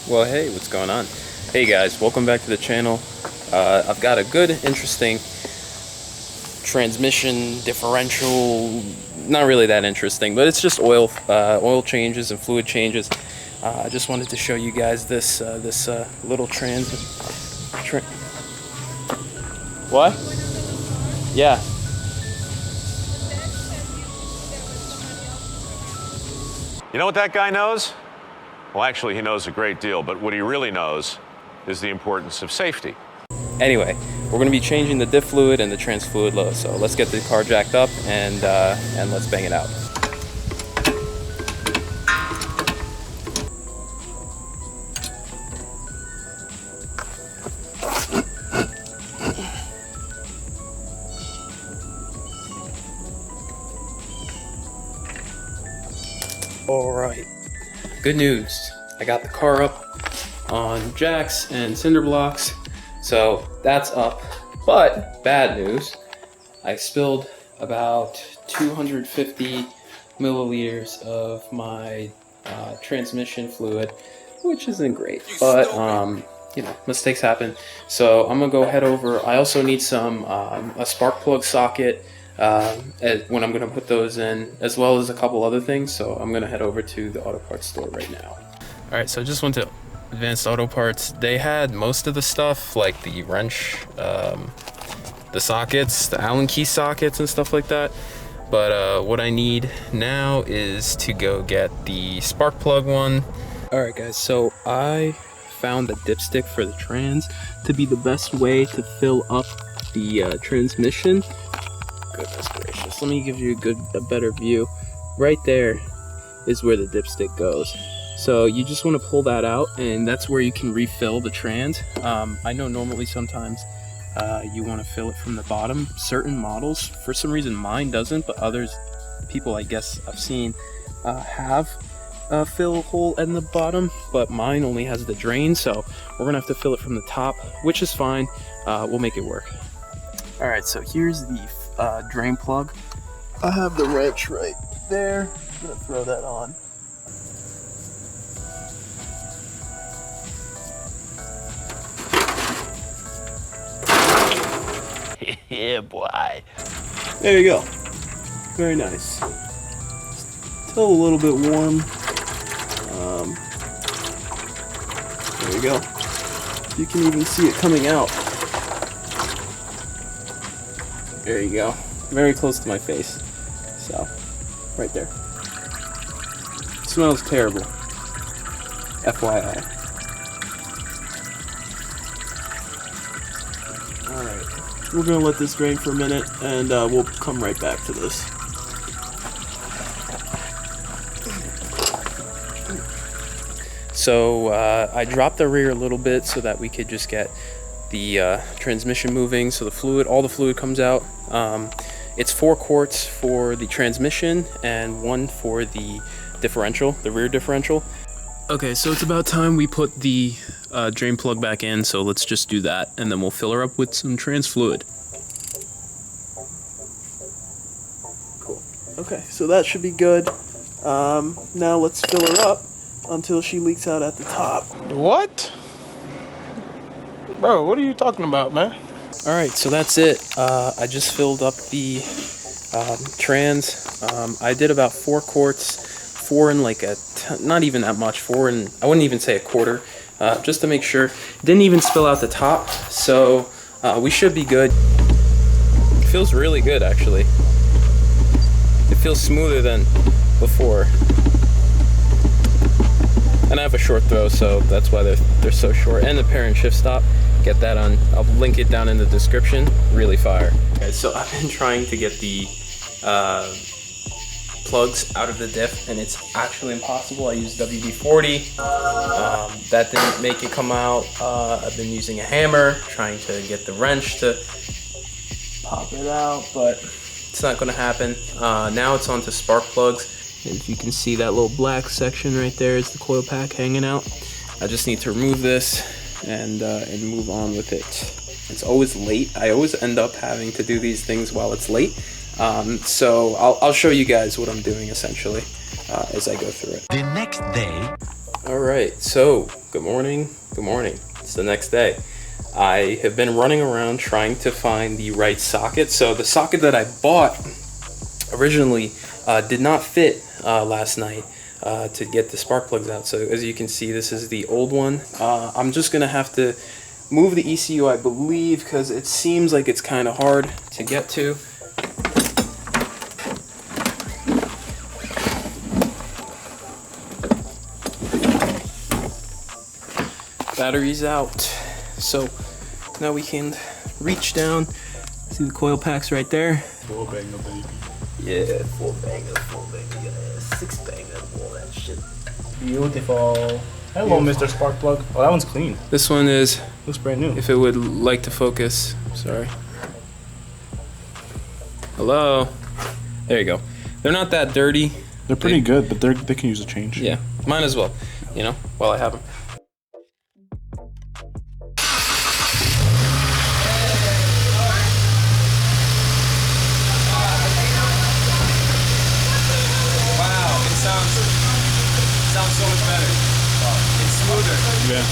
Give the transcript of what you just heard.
Well, hey, what's going on? Hey guys, welcome back to the channel. I've got a good, interesting transmission differential. Not really that interesting, but it's just oil changes and fluid changes. I just wanted to show you guys this little what? Yeah. You know what that guy knows? Well, actually, he knows a great deal, but what he really knows is the importance of safety. Anyway, we're going to be changing the diff fluid and the trans fluid low, so let's get the car jacked up and let's bang it out. Alright, good news. I got the car up on jacks and cinder blocks, so that's up. But bad news, I spilled about 250 milliliters of my transmission fluid, which isn't great, but you know, mistakes happen. So I'm gonna go head over. I also need some a spark plug socket when I'm gonna put those in, as well as a couple other things. So I'm gonna head over to the auto parts store right now. All right, so I just went to Advanced Auto Parts. They had most of the stuff, like the wrench, the sockets, the Allen key sockets and stuff like that. But what I need now is to go get the spark plug one. All right, guys, so I found the dipstick for the trans to be the best way to fill up the transmission. Goodness gracious, let me give you a better view. Right there is where the dipstick goes. So you just want to pull that out, and that's where you can refill the trans. I know normally sometimes you want to fill it from the bottom. Certain models, for some reason mine doesn't, but others, people I guess I've seen, have fill hole in the bottom, but mine only has the drain, so we're gonna have to fill it from the top, which is fine. We'll make it work. All right, so here's the drain plug. I have the wrench right there. I'm gonna throw that on. Yeah, boy. There you go. Very nice. Still a little bit warm. There you go. You can even see it coming out. There you go. Very close to my face. So, right there. It smells terrible. FYI. Alright. We're going to let this drain for a minute, and we'll come right back to this. So I dropped the rear a little bit so that we could just get the transmission moving, so all the fluid comes out. It's 4 quarts for the transmission and 1 for the differential, the rear differential. Okay, so it's about time we put the drain plug back in, so let's just do that, and then we'll fill her up with some trans fluid. Cool. Okay, so that should be good. Now let's fill her up until she leaks out at the top. What? Bro, what are you talking about, man? Alright, so that's it. I just filled up the trans. I did about 4 quarts, 4 in like not even that much, 4 in, I wouldn't even say a quarter, just to make sure. It didn't even spill out the top, so we should be good. It feels really good, actually. It feels smoother than before. And I have a short throw, so that's why they're so short. And the parent shift stop, get that on. I'll link it down in the description. Really fire. Okay, so I've been trying to get the plugs out of the diff, and it's actually impossible. I used WD-40. That didn't make it come out. I've been using a hammer, trying to get the wrench to pop it out, but it's not going to happen. Now it's on to spark plugs. As you can see, that little black section right there is the coil pack hanging out. I just need to remove this and move on with it. It's always late. I always end up having to do these things while it's late. So I'll show you guys what I'm doing essentially as I go through it. The next day. All right, so good morning, good morning. It's the next day. I have been running around trying to find the right socket. So the socket that I bought originally did not fit last night to get the spark plugs out. So as you can see, this is the old one. I'm just gonna have to move the ECU, I believe, because it seems like it's kind of hard to get to. Battery's out. So now we can reach down. See the coil packs right there. Full banger, baby. Yeah, full banger, yeah, 6 banger, all that shit. Beautiful. Hello, Mr. Spark Plug. Oh, that one's clean. This one is, Looks brand new. if it would like to focus, sorry. Hello. There you go. They're not that dirty. They're pretty good, but they can use a change. Yeah, mine as well, you know, while I have them. Wow, it sounds so much better. It's smoother. Yeah.